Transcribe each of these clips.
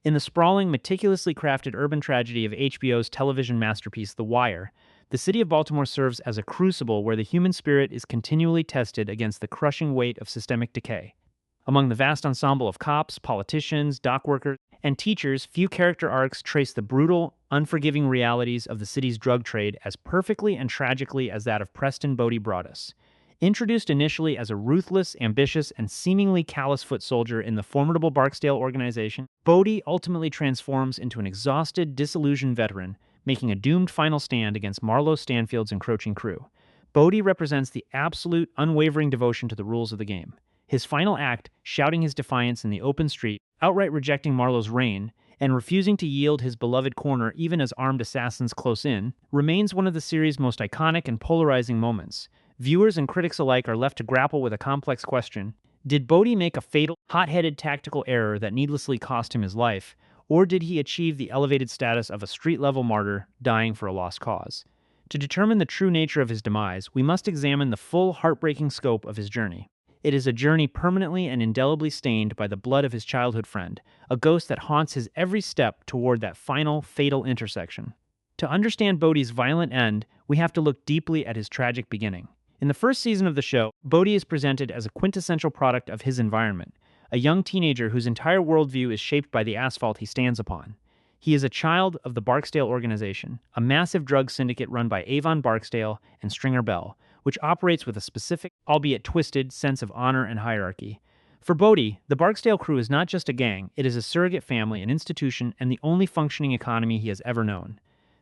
In the sprawling, meticulously crafted urban tragedy of HBO's television masterpiece, The Wire, the city of Baltimore serves as a crucible where the human spirit is continually tested against the crushing weight of systemic decay. Among the vast ensemble of cops, politicians, dock workers, and teachers, few character arcs trace the brutal, unforgiving realities of the city's drug trade as perfectly and tragically as that of Preston Bodie Broadus. Introduced initially as a ruthless, ambitious, and seemingly callous foot soldier in the formidable Barksdale organization, Bodie ultimately transforms into an exhausted, disillusioned veteran, making a doomed final stand against Marlo Stanfield's encroaching crew. Bodie represents the absolute, unwavering devotion to the rules of the game. His final act, shouting his defiance in the open street, outright rejecting Marlo's reign, and refusing to yield his beloved corner even as armed assassins close in, remains one of the series' most iconic and polarizing moments. Viewers and critics alike are left to grapple with a complex question. Did Bodie make a fatal, hot-headed tactical error that needlessly cost him his life, or did he achieve the elevated status of a street-level martyr dying for a lost cause? To determine the true nature of his demise, we must examine the full, heartbreaking scope of his journey. It is a journey permanently and indelibly stained by the blood of his childhood friend, a ghost that haunts his every step toward that final, fatal intersection. To understand Bodie's violent end, we have to look deeply at his tragic beginning. In the first season of the show, Bodie is presented as a quintessential product of his environment, a young teenager whose entire worldview is shaped by the asphalt he stands upon. He is a child of the Barksdale organization, a massive drug syndicate run by Avon Barksdale and Stringer Bell, which operates with a specific, albeit twisted, sense of honor and hierarchy. For Bodie, the Barksdale crew is not just a gang, it is a surrogate family, an institution, and the only functioning economy he has ever known.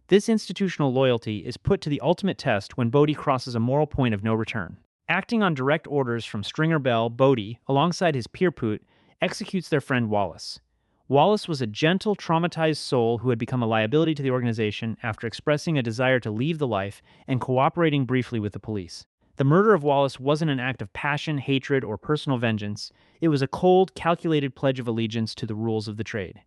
This institutional loyalty is put to the ultimate test when Bodie crosses a moral point of no return. Acting on direct orders from Stringer Bell, Bodie, alongside his peer Poot, executes their friend Wallace. Wallace was a gentle, traumatized soul who had become a liability to the organization after expressing a desire to leave the life and cooperating briefly with the police. The murder of Wallace wasn't an act of passion, hatred, or personal vengeance. It was a cold, calculated pledge of allegiance to the rules of the trade.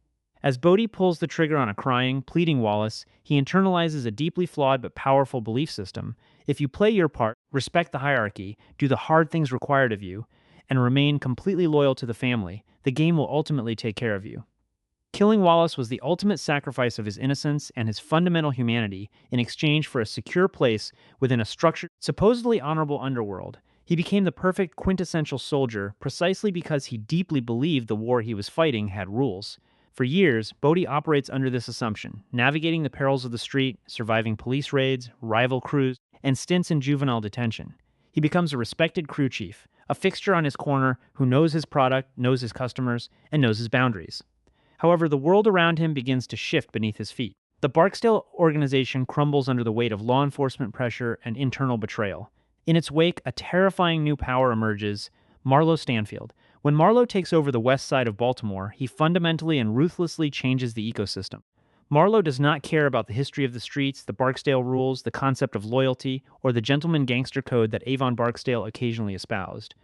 As Bodie pulls the trigger on a crying, pleading Wallace, he internalizes a deeply flawed but powerful belief system. If you play your part, respect the hierarchy, do the hard things required of you, and remain completely loyal to the family, the game will ultimately take care of you. Killing Wallace was the ultimate sacrifice of his innocence and his fundamental humanity in exchange for a secure place within a structured, supposedly honorable underworld. He became the perfect quintessential soldier precisely because he deeply believed the war he was fighting had rules. For years, Bodie operates under this assumption, navigating the perils of the street, surviving police raids, rival crews, and stints in juvenile detention. He becomes a respected crew chief, a fixture on his corner who knows his product, knows his customers, and knows his boundaries. However, the world around him begins to shift beneath his feet. The Barksdale organization crumbles under the weight of law enforcement pressure and internal betrayal. In its wake, a terrifying new power emerges, Marlo Stanfield. When Marlo takes over the west side of Baltimore, he fundamentally and ruthlessly changes the ecosystem. Marlo does not care about the history of the streets, the Barksdale rules, the concept of loyalty, or the gentleman gangster code that Avon Barksdale occasionally espoused.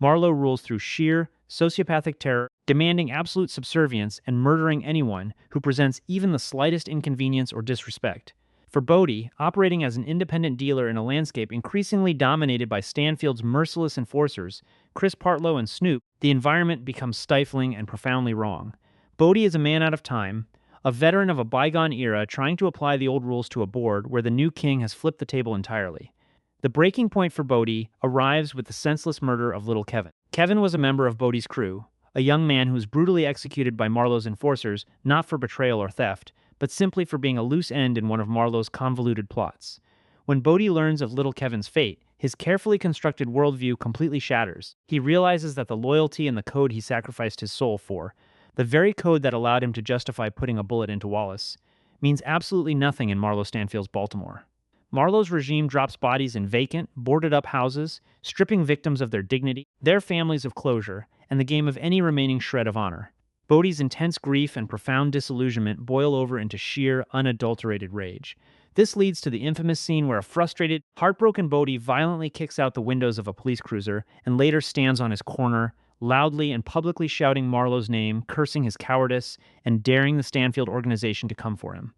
Marlo rules through sheer, sociopathic terror, demanding absolute subservience and murdering anyone who presents even the slightest inconvenience or disrespect. For Bodie, operating as an independent dealer in a landscape increasingly dominated by Stanfield's merciless enforcers, Chris Partlow and Snoop, the environment becomes stifling and profoundly wrong. Bodie is a man out of time, a veteran of a bygone era trying to apply the old rules to a board where the new king has flipped the table entirely. The breaking point for Bodie arrives with the senseless murder of little Kevin. Kevin was a member of Bodie's crew, a young man who was brutally executed by Marlo's enforcers, not for betrayal or theft, but simply for being a loose end in one of Marlo's convoluted plots. When Bodie learns of little Kevin's fate, his carefully constructed worldview completely shatters. He realizes that the loyalty and the code he sacrificed his soul for, the very code that allowed him to justify putting a bullet into Wallace, means absolutely nothing in Marlo Stanfield's Baltimore. Marlo's regime drops bodies in vacant, boarded-up houses, stripping victims of their dignity, their families of closure, and the game of any remaining shred of honor. Bodie's intense grief and profound disillusionment boil over into sheer, unadulterated rage. This leads to the infamous scene where a frustrated, heartbroken Bodie violently kicks out the windows of a police cruiser and later stands on his corner, loudly and publicly shouting Marlo's name, cursing his cowardice, and daring the Stanfield organization to come for him.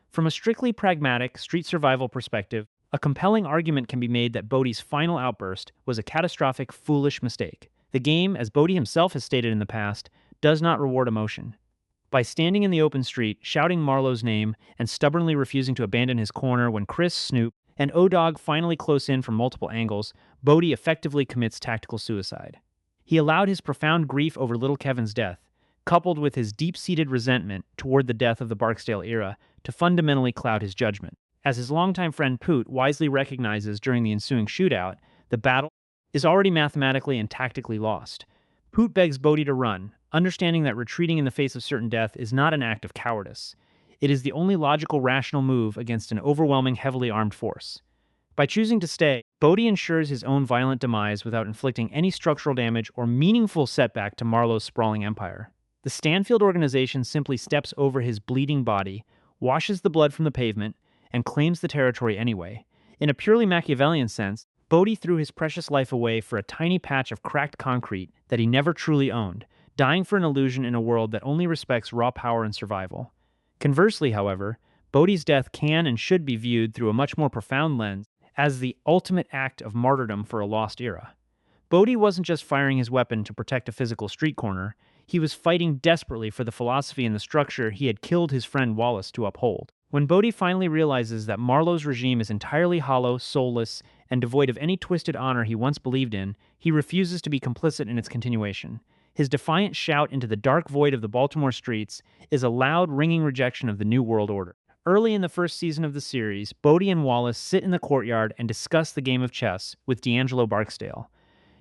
From a strictly pragmatic, street survival perspective, a compelling argument can be made that Bodie's final outburst was a catastrophic, foolish mistake. The game, as Bodie himself has stated in the past, does not reward emotion. By standing in the open street, shouting Marlo's name, and stubbornly refusing to abandon his corner when Chris, Snoop, and O-Dog finally close in from multiple angles, Bodie effectively commits tactical suicide. He allowed his profound grief over little Kevin's death, coupled with his deep-seated resentment toward the death of the Barksdale era, to fundamentally cloud his judgment. As his longtime friend Poot wisely recognizes during the ensuing shootout, the battle is already mathematically and tactically lost. Poot begs Bodie to run, understanding that retreating in the face of certain death is not an act of cowardice. It is the only logical, rational move against an overwhelming, heavily armed force. By choosing to stay, Bodie ensures his own violent demise without inflicting any structural damage or meaningful setback to Marlo's sprawling empire. The Stanfield organization simply steps over his bleeding body, washes the blood from the pavement, and claims the territory anyway. In a purely Machiavellian sense, Bodie threw his precious life away for a tiny patch of cracked concrete that he never truly owned, dying for an illusion in a world that only respects raw power and survival. Conversely, however, Bodie's death can and should be viewed through a much more profound lens as the ultimate act of martyrdom for a lost era. Bodie wasn't just firing his weapon to protect a physical street corner, he was fighting desperately for the philosophy and the structure he had killed his friend Wallace to uphold. When Bodie finally realizes that Marlo's regime is entirely hollow, soulless, and devoid of any twisted honor he once believed in, he refuses to be complicit in its continuation. His defiant shout into the dark void of the Baltimore streets is a loud, ringing rejection of the New World Order. Early in the first season of the series, Bodie and Wallace sit in the courtyard and discuss the game of chess with D'Angelo Barksdale.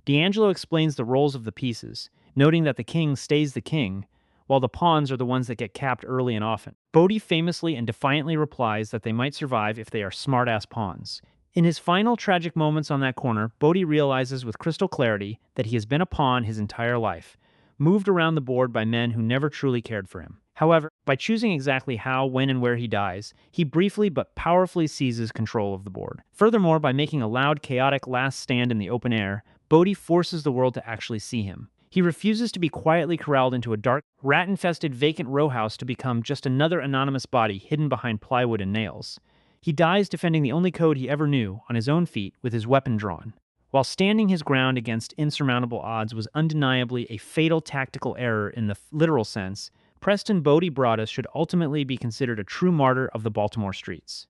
D'Angelo explains the roles of the pieces, noting that the king stays the king, while the pawns are the ones that get capped early and often. Bodie famously and defiantly replies that they might survive if they are smart-ass pawns. In his final tragic moments on that corner, Bodie realizes with crystal clarity that he has been a pawn his entire life, moved around the board by men who never truly cared for him. However, by choosing exactly how, when, and where he dies, he briefly but powerfully seizes control of the board. Furthermore, by making a loud, chaotic last stand in the open air, Bodie forces the world to actually see him. He refuses to be quietly corralled into a dark, rat-infested vacant row house to become just another anonymous body hidden behind plywood and nails. He dies defending the only code he ever knew, on his own feet, with his weapon drawn. While standing his ground against insurmountable odds was undeniably a fatal tactical error in the literal sense, Preston Bodie Broadus should ultimately be considered a true martyr of the Baltimore streets.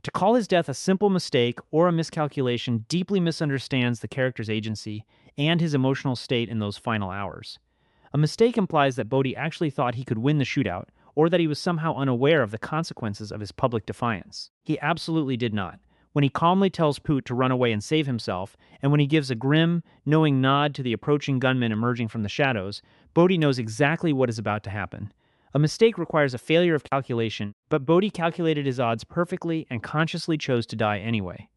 To call his death a simple mistake or a miscalculation deeply misunderstands the character's agency and his emotional state in those final hours. A mistake implies that Bodie actually thought he could win the shootout, or that he was somehow unaware of the consequences of his public defiance. He absolutely did not. When he calmly tells Poot to run away and save himself, and when he gives a grim, knowing nod to the approaching gunmen emerging from the shadows, Bodie knows exactly what is about to happen. A mistake requires a failure of calculation, but Bodie calculated his odds perfectly and consciously chose to die anyway.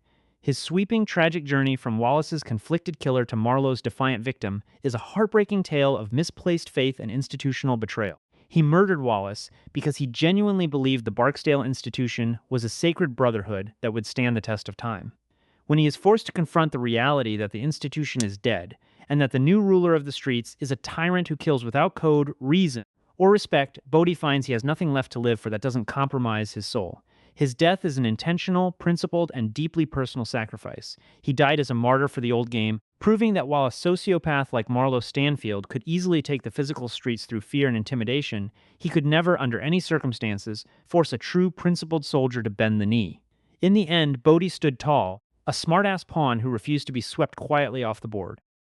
His sweeping, tragic journey from Wallace's conflicted killer to Marlo's defiant victim is a heartbreaking tale of misplaced faith and institutional betrayal. He murdered Wallace because he genuinely believed the Barksdale institution was a sacred brotherhood that would stand the test of time. When he is forced to confront the reality that the institution is dead, and that the new ruler of the streets is a tyrant who kills without code, reason, or respect, Bodie finds he has nothing left to live for that doesn't compromise his soul. His death is an intentional, principled, and deeply personal sacrifice. He died as a martyr for the old game, proving that while a sociopath like Marlo Stanfield could easily take the physical streets through fear and intimidation, he could never, under any circumstances, force a true principled soldier to bend the knee. In the end, Bodie stood tall, a smart-ass pawn who refused to be swept quietly off the board.